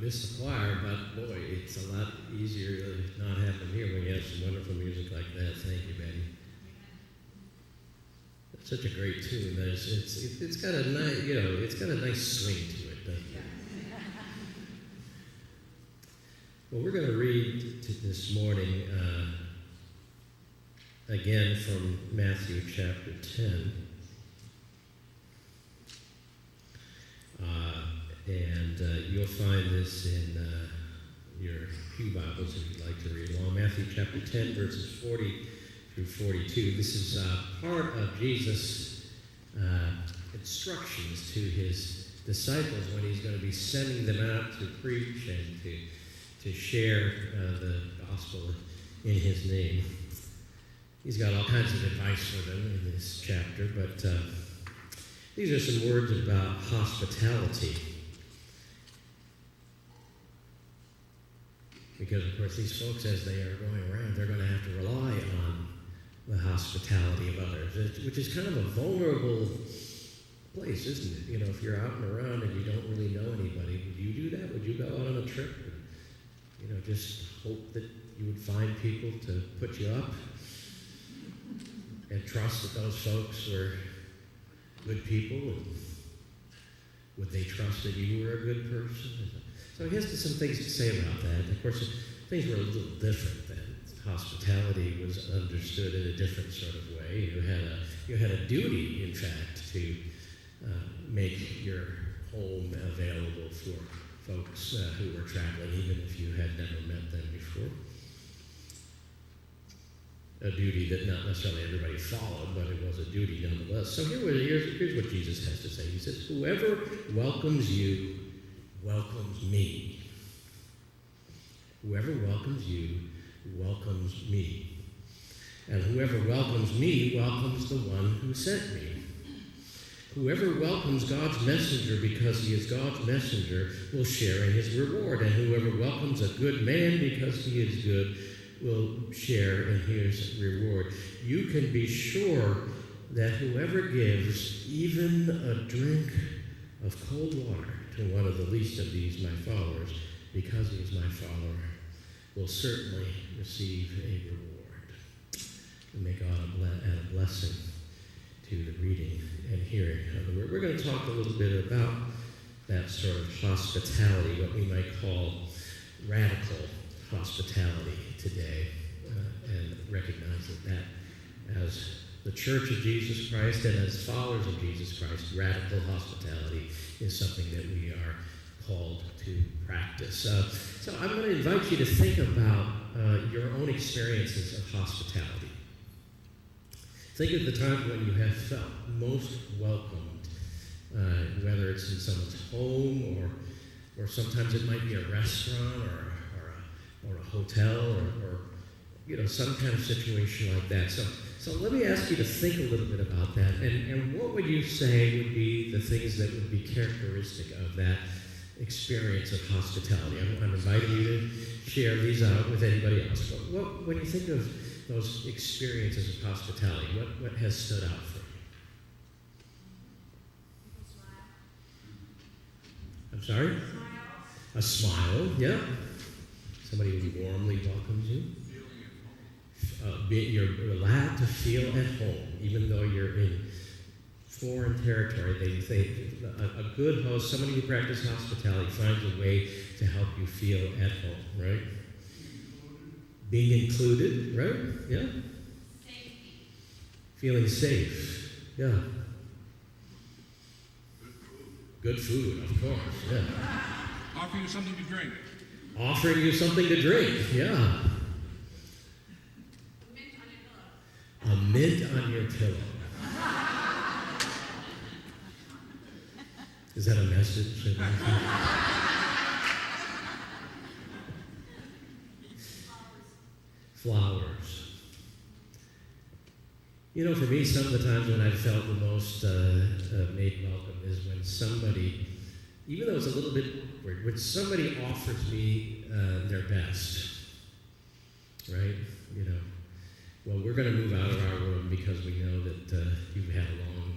miss the choir, but boy, it's a lot easier to not have them here when you have some wonderful music like that. Thank you, Betty. It's such a great tune. It's got a nice, it's got a nice swing to it, doesn't it? Well, we're going to read this morning again from Matthew chapter 10. And you'll find this in your Pew Bibles if you'd like to read along. Matthew chapter 10, verses 40 through 42. This is part of Jesus' instructions to his disciples when he's going to be sending them out to preach and to share the gospel in his name. He's got all kinds of advice for them in this chapter, but these are some words about hospitality. Because, of course, these folks, as they are going around, they're going to have to rely on the hospitality of others, which is kind of a vulnerable place, isn't it? If you're out and around and you don't really know anybody, would you do that? Would you go out on a trip and, just hope that you would find people to put you up and trust that those folks were good people, and would they trust that you were a good person? So he has some things to say about that. Of course, things were a little different then. Hospitality was understood in a different sort of way. You had a duty, in fact, to make your home available for folks who were traveling, even if you had never met them before. A duty that not necessarily everybody followed, but it was a duty nonetheless. So here's what Jesus has to say. He says, "Whoever welcomes you welcomes me. Whoever welcomes you welcomes me. And whoever welcomes me welcomes the one who sent me. Whoever welcomes God's messenger because he is God's messenger will share in his reward. And whoever welcomes a good man because he is good will share in his reward. You can be sure that whoever gives even a drink of cold water to one of the least of these, my followers, because he is my follower, will certainly receive a reward." And may God add a blessing to the reading and hearing of the word. We're going to talk a little bit about that sort of hospitality, what we might call radical hospitality today, and recognize that as the Church of Jesus Christ and as followers of Jesus Christ, radical hospitality is something that we are called to practice. So I'm going to invite you to think about your own experiences of hospitality. Think of the time when you have felt most welcomed, whether it's in someone's home or sometimes it might be a restaurant or a hotel or some kind of situation like that. So let me ask you to think a little bit about that, and what would you say would be the things that would be characteristic of that experience of hospitality? I'm inviting you to share these out with anybody else. But when you think of those experiences of hospitality, what has stood out for you? I'm sorry? A smile, yeah. Somebody who warmly welcomes you. You're allowed to feel at home, even though you're in foreign territory. They say a good host, somebody who practices hospitality, finds a way to help you feel at home, right? Being included, right? Yeah. Safety. Feeling safe, yeah. Good food, of course, yeah. Offering you something to drink. Offering you something to drink, yeah. A mint on your pillow. Is that a message? Flowers. For me, some of the times when I've felt the most made welcome is when somebody, even though it's a little bit weird, when somebody offers me their best, right? Well, we're going to move out of our room because we know that you've had a long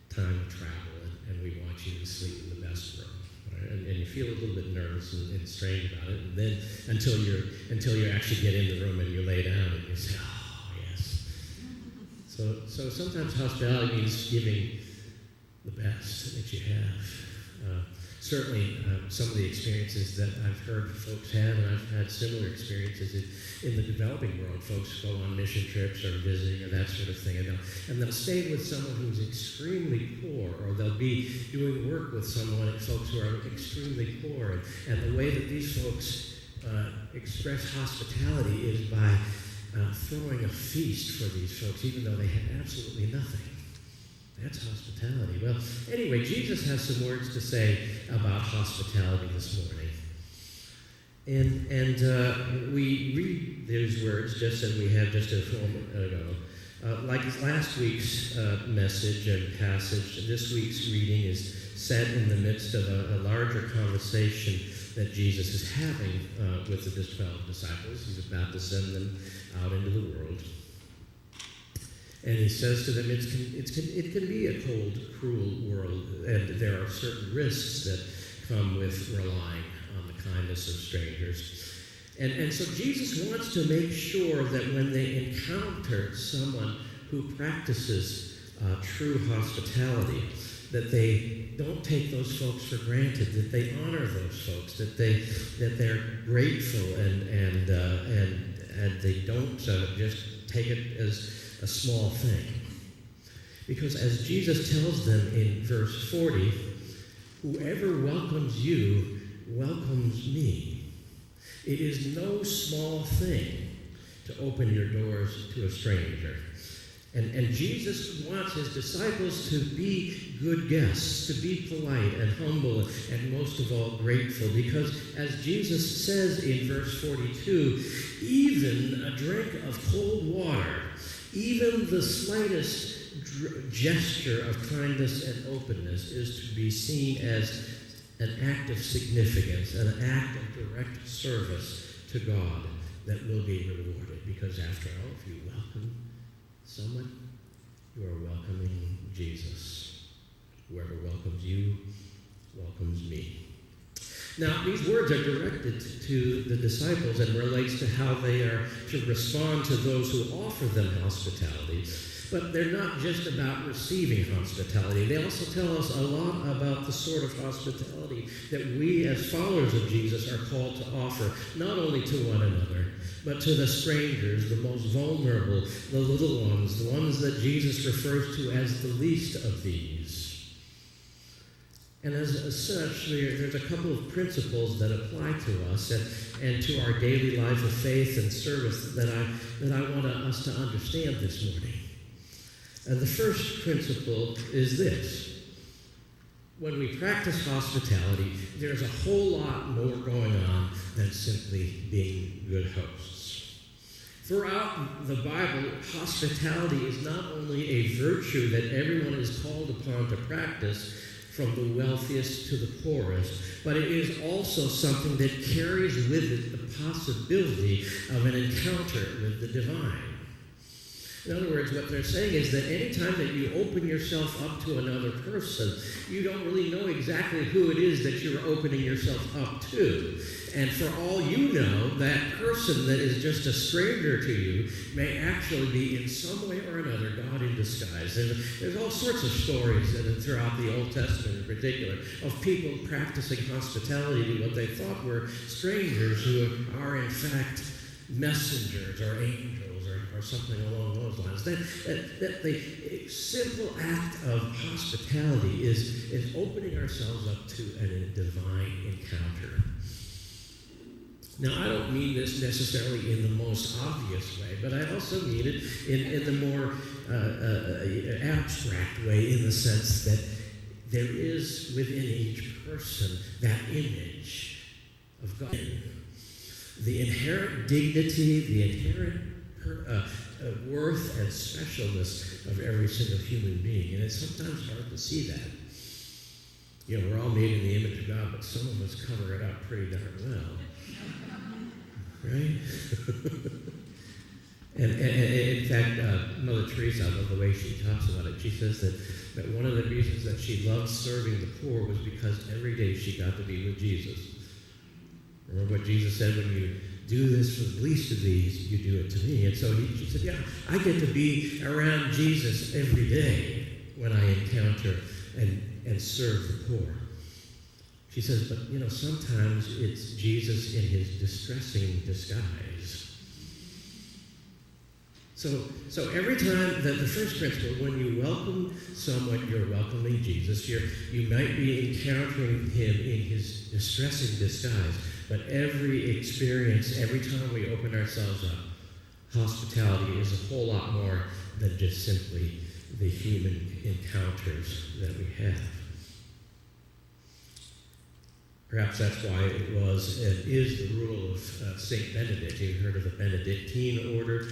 time of travel and we want you to sleep in the best room, right? and you feel a little bit nervous and strange about it, and then until you actually get in the room and you lay down and you say, oh, yes. So sometimes hospitality means giving the best that you have. Certainly, some of the experiences that I've heard folks have, and I've had similar experiences in the developing world. Folks go on mission trips or visiting or that sort of thing, and they'll stay with someone who's extremely poor, or they'll be doing work with folks who are extremely poor. And the way that these folks express hospitality is by throwing a feast for these folks, even though they had absolutely nothing. That's hospitality. Well, anyway, Jesus has some words to say about hospitality this morning. And we read those words just as we have just a moment ago. Like last week's message and passage, this week's reading is set in the midst of a larger conversation that Jesus is having with the 12 disciples. He's about to send them out into the world. And he says to them, it can be a cold, cruel world, and there are certain risks that come with relying on the kindness of strangers. And so Jesus wants to make sure that when they encounter someone who practices true hospitality, that they don't take those folks for granted, that they honor those folks, that they're grateful and they don't just take it as a small thing. Because as Jesus tells them in verse 40, whoever welcomes you welcomes me. It is no small thing to open your doors to a stranger. And Jesus wants his disciples to be good guests, to be polite and humble and most of all grateful. Because as Jesus says in verse 42, even a drink of cold water, even the slightest gesture of kindness and openness is to be seen as an act of significance, an act of direct service to God that will be rewarded. Because after all, if you welcome someone, you are welcoming Jesus. Whoever welcomes you welcomes me. Now, these words are directed to the disciples and relates to how they are to respond to those who offer them hospitality. But they're not just about receiving hospitality. They also tell us a lot about the sort of hospitality that we as followers of Jesus are called to offer, not only to one another, but to the strangers, the most vulnerable, the little ones, the ones that Jesus refers to as the least of these. And as such, there's a couple of principles that apply to us and to our daily life of faith and service that I want us to understand this morning. And the first principle is this. When we practice hospitality, there's a whole lot more going on than simply being good hosts. Throughout the Bible, hospitality is not only a virtue that everyone is called upon to practice, from the wealthiest to the poorest, but it is also something that carries with it the possibility of an encounter with the divine. In other words, what they're saying is that anytime that you open yourself up to another person, you don't really know exactly who it is that you're opening yourself up to. And for all you know, that person that is just a stranger to you may actually be in some way or another God in disguise. There's all sorts of stories throughout the Old Testament in particular of people practicing hospitality to what they thought were strangers who are in fact messengers or angels or something along those lines. That the simple act of hospitality is opening ourselves up to a divine encounter. Now, I don't mean this necessarily in the most obvious way, but I also mean it in the more abstract way, in the sense that there is within each person that image of God. The inherent dignity, the inherent worth and specialness of every single human being. And it's sometimes hard to see that. You know, we're all made in the image of God, but some of us cover it up pretty darn well. Right? and in fact, Mother Teresa, I love the way she talks about it. She says that one of the reasons that she loved serving the poor was because because every day she got to be with Jesus. Remember what Jesus said, when you do this for the least of these, you do it to me. And so she said, yeah, I get to be around Jesus every day when I encounter and serve the poor. She says, but sometimes it's Jesus in his distressing disguise. So every time, the first principle, when you welcome someone, you're welcoming Jesus. You might be encountering him in his distressing disguise, but every experience, every time we open ourselves up, hospitality is a whole lot more than just simply the human encounters that we have. Perhaps that's why it was and is the rule of St. Benedict. You've heard of the Benedictine order.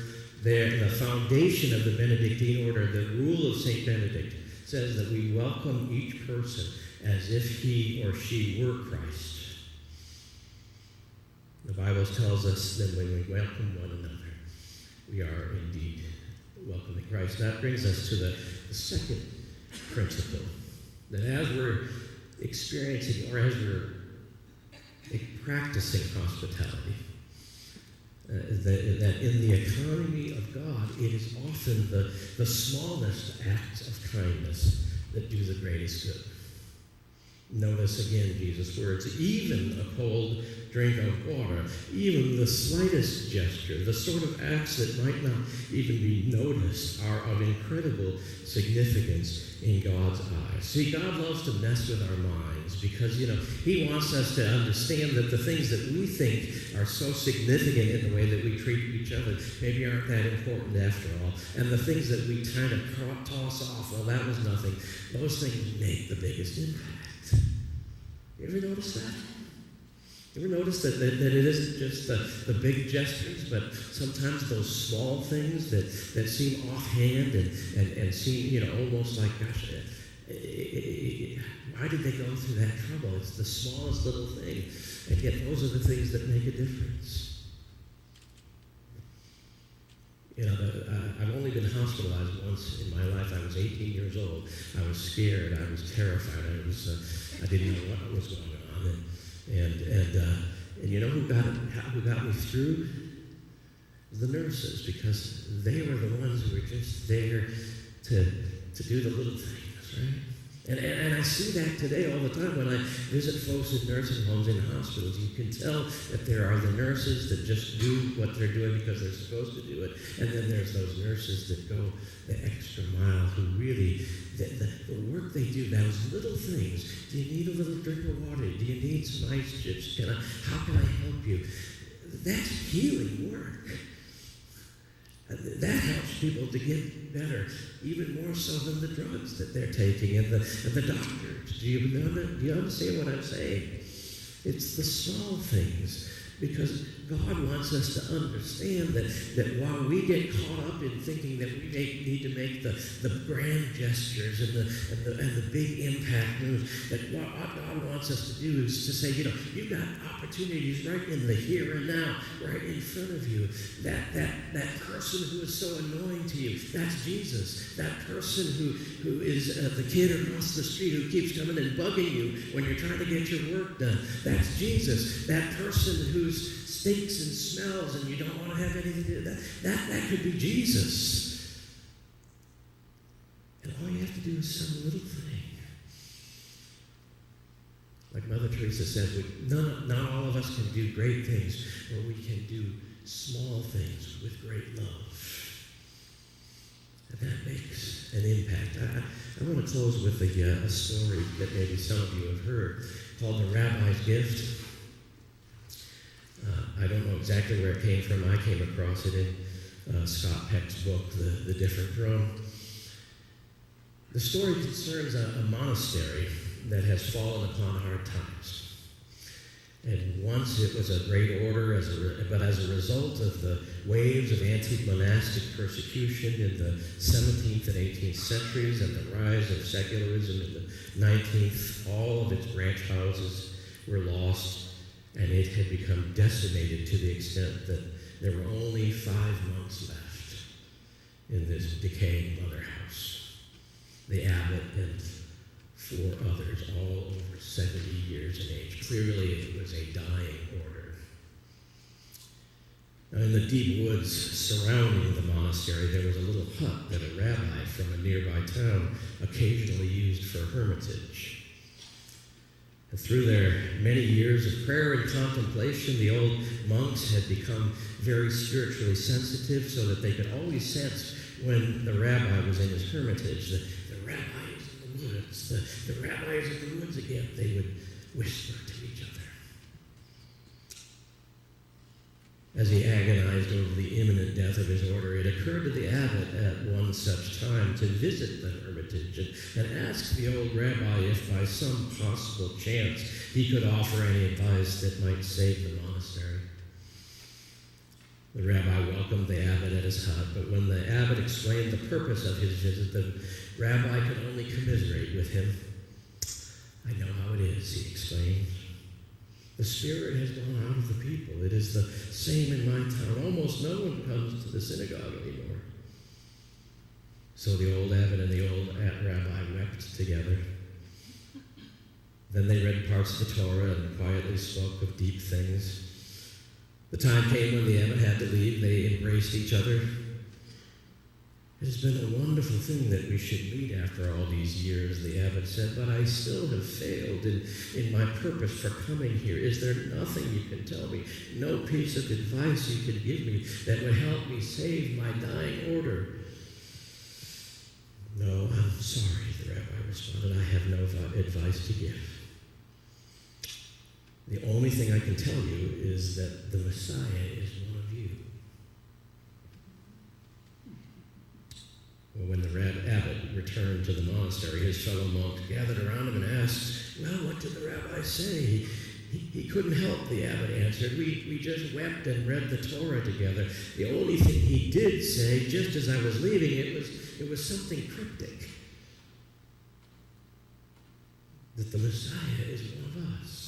The foundation of the Benedictine order, the rule of St. Benedict, says that we welcome each person as if he or she were Christ. The Bible tells us that when we welcome one another, we are indeed welcoming Christ. That brings us to the second principle, that as we're experiencing or as we're practicing hospitality, that in the economy of God, it is often the smallest acts of kindness that do the greatest good. Notice again Jesus' words, even a cold drink of water, even the slightest gesture, the sort of acts that might not even be noticed are of incredible significance in God's eyes. See, God loves to mess with our minds because, he wants us to understand that the things that we think are so significant in the way that we treat each other maybe aren't that important after all. And the things that we kind of toss off, well, that was nothing, those things make the biggest impact. You ever notice that? You ever notice that it isn't just the big gestures, but sometimes those small things that seem offhand and seem, almost like, gosh, why did they go through that trouble? It's the smallest little thing, and yet those are the things that make a difference. I've only been hospitalized once in my life. I was 18 years old. I was scared. I was terrified. I didn't know what was going on. And you know who got me through? The nurses, because they were the ones who were just there to do the little things, right? And I see that today all the time when I visit folks in nursing homes, in hospitals. You can tell that there are the nurses that just do what they're doing because they're supposed to do it. And then there's those nurses that go the extra mile, who really, the work they do, those little things. Do you need a little drink of water? Do you need some ice chips? How can I help you? That's healing work. That helps people to get better, even more so than the drugs that they're taking and the doctors. Do you understand what I'm saying? It's the small things, because God wants us to understand that while we get caught up in thinking that we need to make the grand gestures and the big impact moves, that what God wants us to do is to say, you've got opportunities right in the here and now, right in front of you. That person who is so annoying to you, that's Jesus. That person who is the kid across the street who keeps coming and bugging you when you're trying to get your work done, that's Jesus. That person who's stinks and smells and you don't want to have anything to do with that could be Jesus. And all you have to do is some little thing. Like Mother Teresa said, not all of us can do great things, but we can do small things with great love. And that makes an impact. I want to close with a story that maybe some of you have heard, called The Rabbi's Gift. I don't know exactly where it came from. I came across it in Scott Peck's book, The Different Drum. The story concerns a monastery that has fallen upon hard times. And once it was a great order, but as a result of the waves of anti-monastic persecution in the 17th and 18th centuries and the rise of secularism in the 19th, all of its branch houses were lost. And it had become decimated to the extent that there were only 5 monks left in this decaying mother house. The abbot and 4 others, all over 70 clearly it was a dying order. Now, in the deep woods surrounding the monastery, there was a little hut that a rabbi from a nearby town occasionally used for hermitage. And through their many years of prayer and contemplation, the old monks had become very spiritually sensitive so that they could always sense when the rabbi was in his hermitage. The rabbi is in the woods. The rabbi is in the woods again, they would whisper to each other. As he agonized over the imminent death of his order, it occurred to the abbot at one such time to visit the hermitage and ask the old rabbi if by some possible chance he could offer any advice that might save the monastery. The rabbi welcomed the abbot at his hut, but when the abbot explained the purpose of his visit, the rabbi could only commiserate with him. "I know how it is," he exclaimed. "The spirit has gone out of the people. It is the same in my town. Almost no one comes to the synagogue anymore." So the old abbot and the old rabbi wept together. Then they read parts of the Torah and quietly spoke of deep things. The time came when the abbot had to leave. They embraced each other. "It has been a wonderful thing that we should meet after all these years," the abbot said, "but I still have failed in my purpose for coming here. Is there nothing you can tell me, no piece of advice you could give me that would help me save my dying order?" "No, I'm sorry," the rabbi responded. "I have no advice to give. The only thing I can tell you is that the Messiah is one of you." Well, when the abbot returned to the monastery, his fellow monks gathered around him and asked, "Well, what did the rabbi say?" He couldn't help, the abbot answered. We just wept and read the Torah together. The only thing he did say, just as I was leaving, it was something cryptic. That the Messiah is one of us.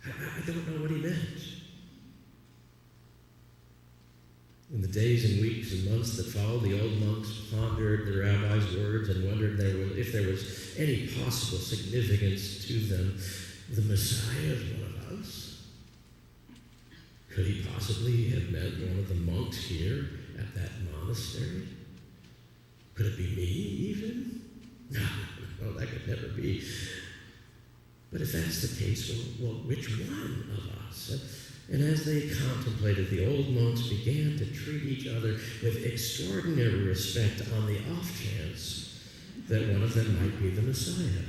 I don't know what he meant. In the days and weeks and months that followed, the old monks pondered the rabbi's words and wondered if there was any possible significance to them. The Messiah is one of us? Could he possibly have meant one of the monks here at that monastery? Could it be me, even? No, that could never be. But if that's the case, well, which one of us? And as they contemplated, the old monks began to treat each other with extraordinary respect on the off chance that one of them might be the Messiah.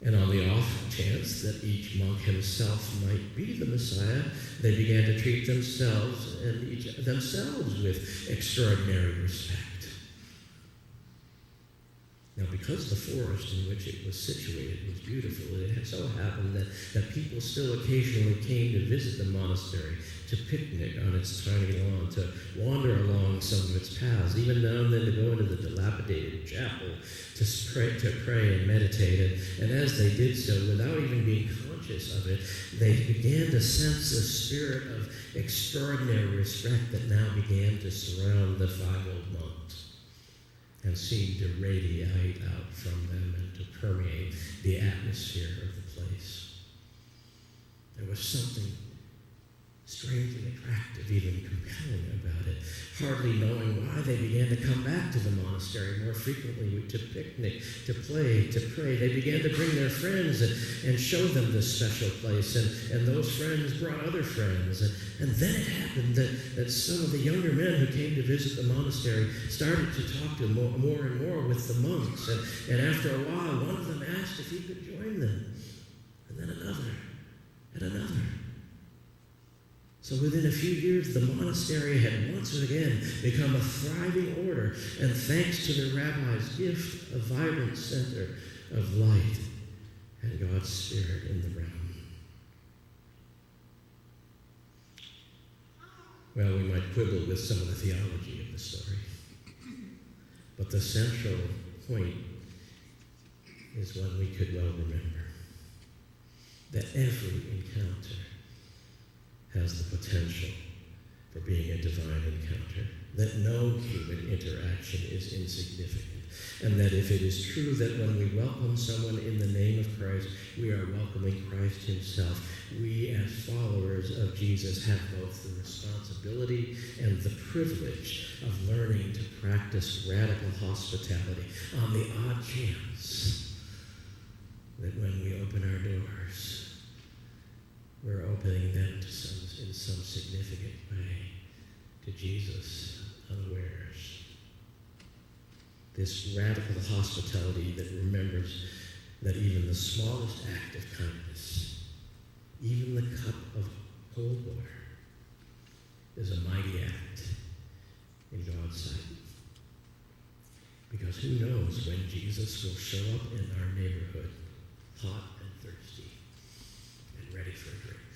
And on the off chance that each monk himself might be the Messiah, they began to treat themselves with extraordinary respect. Now, because the forest in which it was situated was beautiful, it had so happened that people still occasionally came to visit the monastery, to picnic on its tiny lawn, to wander along some of its paths, even now and then to go into the dilapidated chapel to pray and meditate. And as they did so, without even being conscious of it, they began to sense a spirit of extraordinary respect that now began to surround the five old monks and seemed to radiate out from them and to permeate the atmosphere of the place. There was something strangely attractive, even compelling about it. Hardly knowing why, they began to come back to the monastery more frequently to picnic, to play, to pray. They began to bring their friends and show them this special place, and those friends brought other friends. And then it happened that some of the younger men who came to visit the monastery started to talk to more and more with the monks. And after a while, one of them asked if he could join them. And then another, and another. So within a few years, the monastery had once again become a thriving order, and thanks to the rabbi's gift, a vibrant center of light and God's Spirit in the realm. Well, we might quibble with some of the theology of the story, but the central point is one we could well remember, that every encounter has the potential for being a divine encounter, that no human interaction is insignificant, and that if it is true that when we welcome someone in the name of Christ, we are welcoming Christ himself, we as followers of Jesus have both the responsibility and the privilege of learning to practice radical hospitality on the odd chance that when we open our doors, we're opening them to in some significant way to Jesus unawares. This radical hospitality that remembers that even the smallest act of kindness, even the cup of cold water, is a mighty act in God's sight. Because who knows when Jesus will show up in our neighborhood, hot and thirsty and ready for a drink.